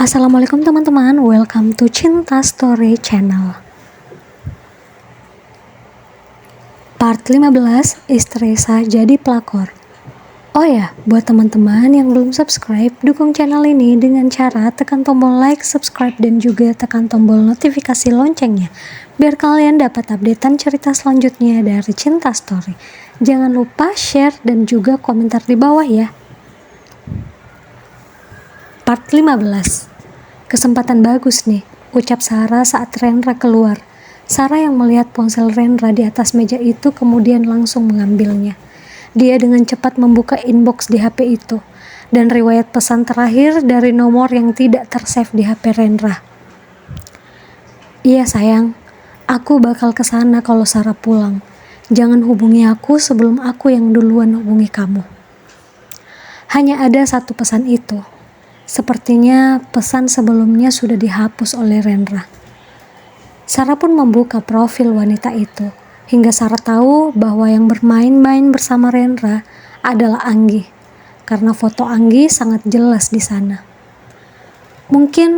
Assalamualaikum teman-teman, welcome to Cinta Story Channel. Part 15, istri sah jadi pelakor. Oh ya, buat teman-teman yang belum subscribe, dukung channel ini dengan cara tekan tombol like, subscribe, dan juga tekan tombol notifikasi loncengnya, biar kalian dapat updatean cerita selanjutnya dari Cinta Story. Jangan lupa share dan juga komentar di bawah ya. Part 15. Kesempatan bagus nih, ucap Sarah saat Rendra keluar. Sarah yang melihat ponsel Rendra di atas meja itu kemudian langsung mengambilnya. Dia dengan cepat membuka inbox di HP itu dan riwayat pesan terakhir dari nomor yang tidak tersave di HP Rendra. Iya sayang, aku bakal kesana kalau Sarah pulang. Jangan hubungi aku sebelum aku yang duluan hubungi kamu. Hanya ada satu pesan itu. Sepertinya pesan sebelumnya sudah dihapus oleh Rendra. Sarah pun membuka profil wanita itu, hingga Sarah tahu bahwa yang bermain-main bersama Rendra adalah Anggi, karena foto Anggi sangat jelas di sana. Mungkin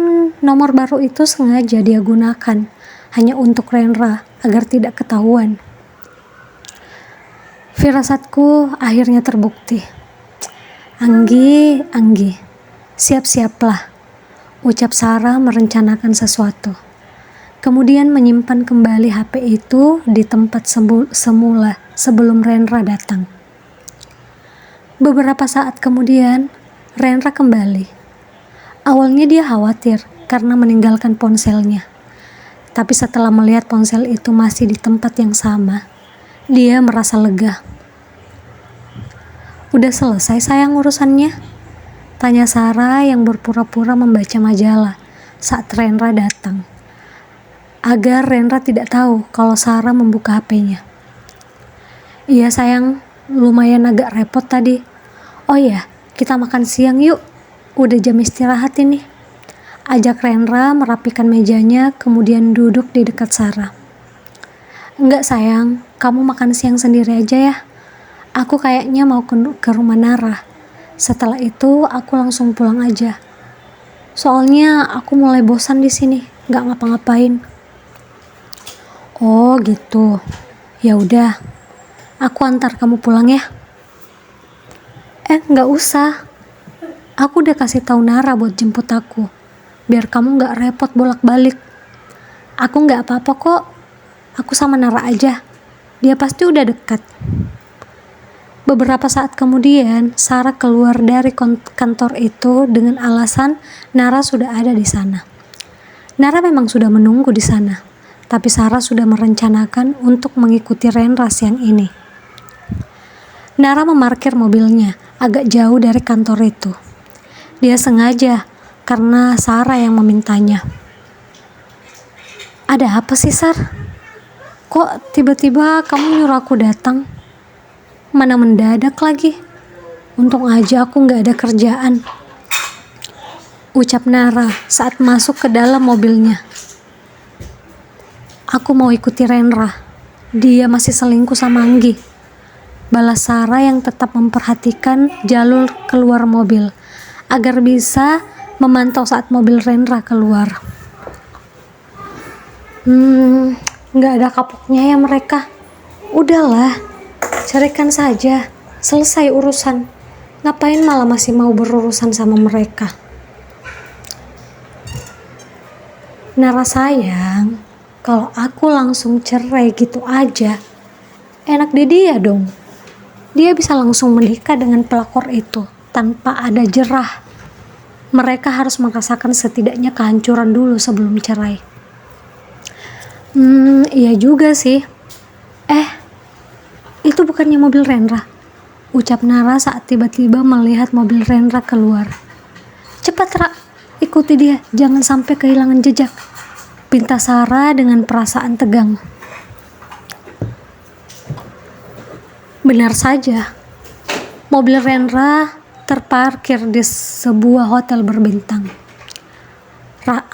nomor baru itu sengaja dia gunakan, hanya untuk Rendra agar tidak ketahuan. Firasatku akhirnya terbukti. Anggi, siap-siaplah, ucap Sarah merencanakan sesuatu. Kemudian menyimpan kembali HP itu di tempat semula sebelum Rendra datang. Beberapa saat kemudian, Rendra kembali. Awalnya dia khawatir karena meninggalkan ponselnya. Tapi setelah melihat ponsel itu masih di tempat yang sama, dia merasa lega. Udah selesai sayang urusannya? Tanya Sarah yang berpura-pura membaca majalah saat Rendra datang, agar Rendra tidak tahu kalau Sarah membuka HP-nya. Iya sayang, lumayan agak repot tadi. Oh ya, kita makan siang yuk. Udah jam istirahat ini. Ajak Rendra merapikan mejanya, kemudian duduk di dekat Sarah. Enggak sayang, kamu makan siang sendiri aja ya. Aku kayaknya mau ke rumah Nara. Setelah itu aku langsung pulang aja. Soalnya aku mulai bosan di sini, nggak ngapa-ngapain. Oh gitu. Ya udah, aku antar kamu pulang ya. Nggak usah. Aku udah kasih tahu Nara buat jemput aku, biar kamu nggak repot bolak-balik. Aku nggak apa-apa kok. Aku sama Nara aja. Dia pasti udah dekat. Beberapa saat kemudian, Sarah keluar dari kantor itu dengan alasan Nara sudah ada di sana. Nara memang sudah menunggu di sana, tapi Sarah sudah merencanakan untuk mengikuti Rendra siang ini. Nara memarkir mobilnya agak jauh dari kantor itu. Dia sengaja karena Sarah yang memintanya. Ada apa sih, Sar? Kok tiba-tiba kamu nyuruh aku datang? Mana mendadak lagi. Untung aja aku gak ada kerjaan, ucap Nara saat masuk ke dalam mobilnya. Aku mau ikuti Rendra. Dia masih selingkuh sama Anggi, balas Sarah yang tetap memperhatikan jalur keluar mobil agar bisa memantau saat mobil Rendra keluar. Gak ada kapoknya ya mereka. Udahlah, ceraikan saja, selesai urusan. Ngapain malah masih mau berurusan sama mereka? Nara sayang, kalau aku langsung cerai gitu aja, enak di dia dong. Dia bisa langsung menikah dengan pelakor itu tanpa ada jerah. Mereka harus merasakan setidaknya kehancuran dulu sebelum cerai. Iya juga sih. Itu bukannya mobil Rendra, ucap Nara saat tiba-tiba melihat mobil Rendra keluar. Cepat Ra, ikuti dia, jangan sampai kehilangan jejak, pinta Sarah dengan perasaan tegang. Benar saja, mobil Rendra terparkir di sebuah hotel berbintang. Ra,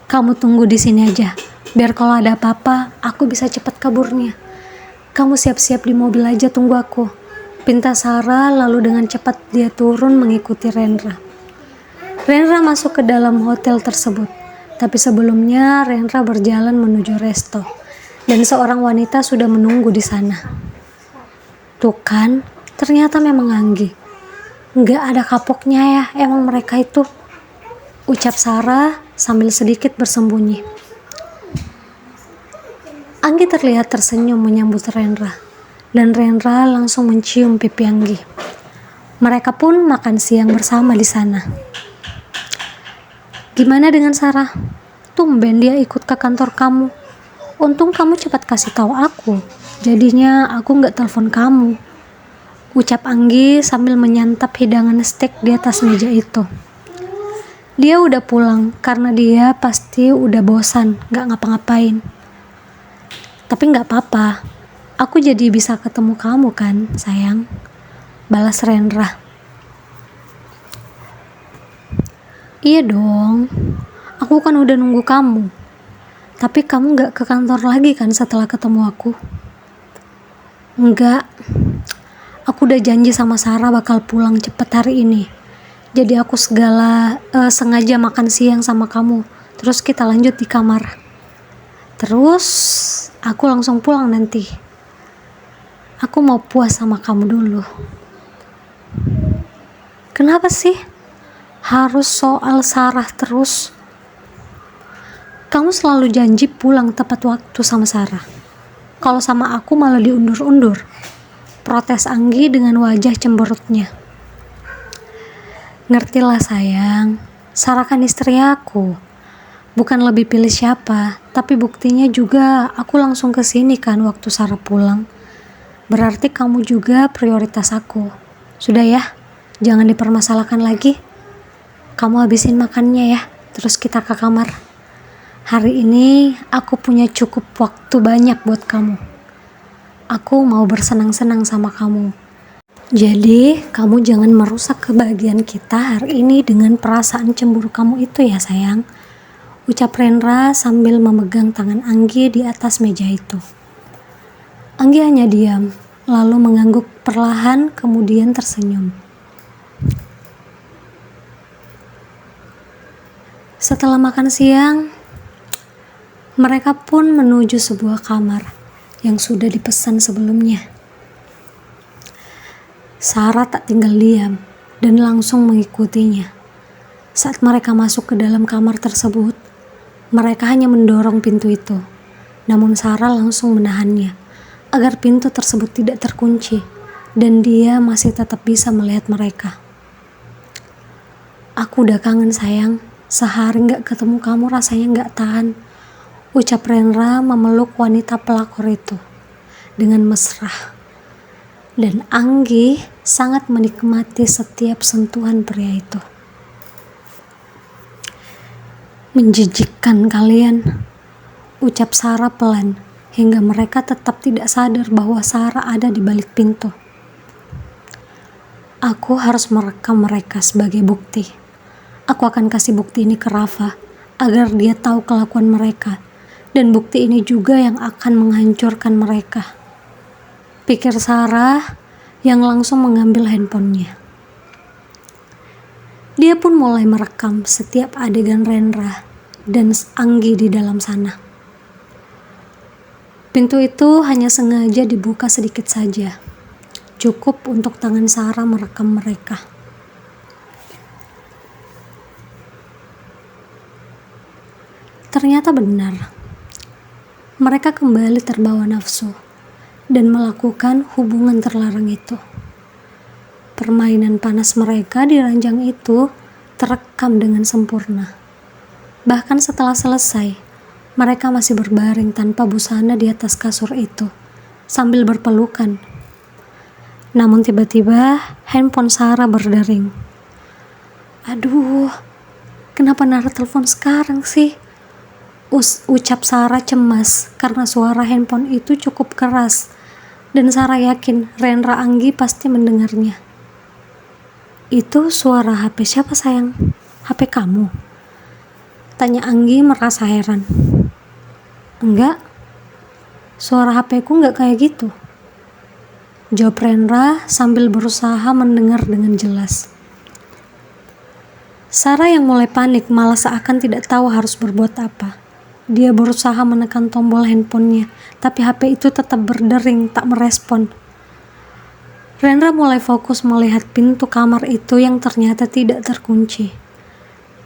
kamu tunggu di sini aja, biar kalau ada apa-apa aku bisa cepat kaburnya. Kamu siap-siap di mobil aja, tunggu aku, pinta Sarah lalu dengan cepat dia turun mengikuti Rendra. Rendra masuk ke dalam hotel tersebut. Tapi sebelumnya Rendra berjalan menuju resto. Dan seorang wanita sudah menunggu di sana. Tuh kan, ternyata memang Anggi. Nggak ada kapoknya ya, emang mereka itu. Ucap Sarah sambil sedikit bersembunyi. Anggi terlihat tersenyum menyambut Rendra. Dan Rendra langsung mencium pipi Anggi. Mereka pun makan siang bersama di sana. Gimana dengan Sarah? Tumben dia ikut ke kantor kamu. Untung kamu cepat kasih tahu aku. Jadinya aku nggak telepon kamu. Ucap Anggi sambil menyantap hidangan steak di atas meja itu. Dia udah pulang karena dia pasti udah bosan nggak ngapa-ngapain. Tapi nggak apa-apa. Aku jadi bisa ketemu kamu kan, sayang. Balas Rendra. Iya dong, aku kan udah nunggu kamu. Tapi kamu gak ke kantor lagi kan setelah ketemu aku? Enggak, aku udah janji sama Sarah bakal pulang cepet hari ini. Jadi aku sengaja makan siang sama kamu. Terus kita lanjut di kamar. Terus aku langsung pulang nanti. Aku mau puas sama kamu dulu. Kenapa sih? Harus soal Sarah terus. Kamu selalu janji pulang tepat waktu sama Sarah. Kalau sama aku malah diundur-undur. Protes Anggi dengan wajah cemberutnya. Ngertilah sayang, Sarah kan istri aku. Bukan lebih pilih siapa, tapi buktinya juga aku langsung kesini kan waktu Sarah pulang. Berarti kamu juga prioritas aku. Sudah ya, jangan dipermasalahkan lagi. Kamu habisin makannya ya, terus kita ke kamar. Hari ini aku punya cukup waktu banyak buat kamu. Aku mau bersenang-senang sama kamu. Jadi, kamu jangan merusak kebahagiaan kita hari ini dengan perasaan cemburu kamu itu ya sayang. Ucap Rendra sambil memegang tangan Anggi di atas meja itu. Anggi hanya diam, lalu mengangguk perlahan kemudian tersenyum. Setelah makan siang, mereka pun menuju sebuah kamar yang sudah dipesan sebelumnya. Sarah tak tinggal diam dan langsung mengikutinya. Saat mereka masuk ke dalam kamar tersebut, mereka hanya mendorong pintu itu. Namun Sarah langsung menahannya agar pintu tersebut tidak terkunci dan dia masih tetap bisa melihat mereka. Aku udah kangen sayang. Sehari gak ketemu kamu rasanya gak tahan. Ucap Rendra memeluk wanita pelakor itu dengan mesra. Dan Anggi sangat menikmati setiap sentuhan pria itu. Menjijikkan kalian, ucap Sarah pelan hingga mereka tetap tidak sadar bahwa Sarah ada di balik pintu. Aku harus merekam mereka sebagai bukti. Aku akan kasih bukti ini ke Rafa agar dia tahu kelakuan mereka. Dan bukti ini juga yang akan menghancurkan mereka. Pikir Sarah yang langsung mengambil handphonenya. Dia pun mulai merekam setiap adegan Rendra dan Anggi di dalam sana. Pintu itu hanya sengaja dibuka sedikit saja. Cukup untuk tangan Sarah merekam mereka. Ternyata benar, mereka kembali terbawa nafsu dan melakukan hubungan terlarang itu. Permainan panas mereka di ranjang itu terekam dengan sempurna. Bahkan setelah selesai, mereka masih berbaring tanpa busana di atas kasur itu, sambil berpelukan. Namun tiba-tiba handphone Sarah berdering. Aduh, kenapa Nara telepon sekarang sih? Ucap Sarah cemas karena suara handphone itu cukup keras dan Sarah yakin Rendra Anggi pasti mendengarnya. Itu suara HP siapa sayang? HP kamu? Tanya Anggi merasa heran. Enggak, suara HP ku enggak kayak gitu. Jawab Rendra sambil berusaha mendengar dengan jelas. Sarah yang mulai panik malah seakan tidak tahu harus berbuat apa. Dia berusaha menekan tombol handphonenya, tapi HP itu tetap berdering, tak merespon. Rendra mulai fokus melihat pintu kamar itu yang ternyata tidak terkunci.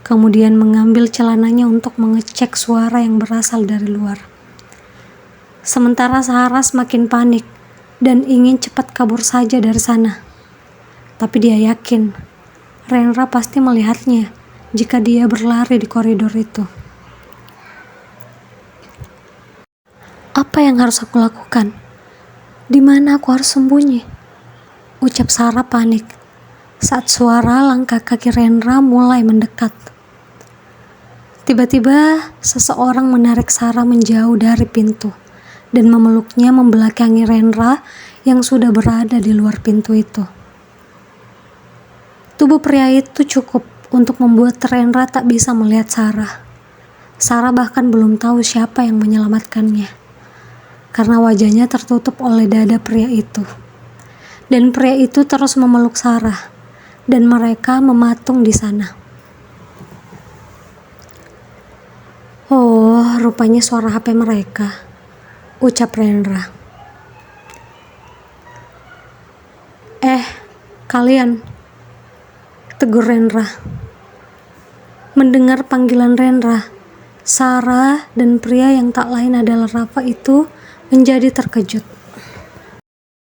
Kemudian mengambil celananya untuk mengecek suara yang berasal dari luar. Sementara Sarah semakin panik dan ingin cepat kabur saja dari sana. Tapi dia yakin Rendra pasti melihatnya jika dia berlari di koridor itu. Apa yang harus aku lakukan? Di mana aku harus sembunyi? Ucap Sarah panik saat suara langkah kaki Rendra mulai mendekat. Tiba-tiba seseorang menarik Sarah menjauh dari pintu dan memeluknya membelakangi Rendra yang sudah berada di luar pintu itu. Tubuh pria itu cukup untuk membuat Rendra tak bisa melihat Sarah. Sarah bahkan belum tahu siapa yang menyelamatkannya, karena wajahnya tertutup oleh dada pria itu. Dan pria itu terus memeluk Sarah, dan mereka mematung di sana. Oh, rupanya suara HP mereka, ucap Rendra. Kalian, tegur Rendra. Mendengar panggilan Rendra, Sarah dan pria yang tak lain adalah Rafa itu menjadi terkejut.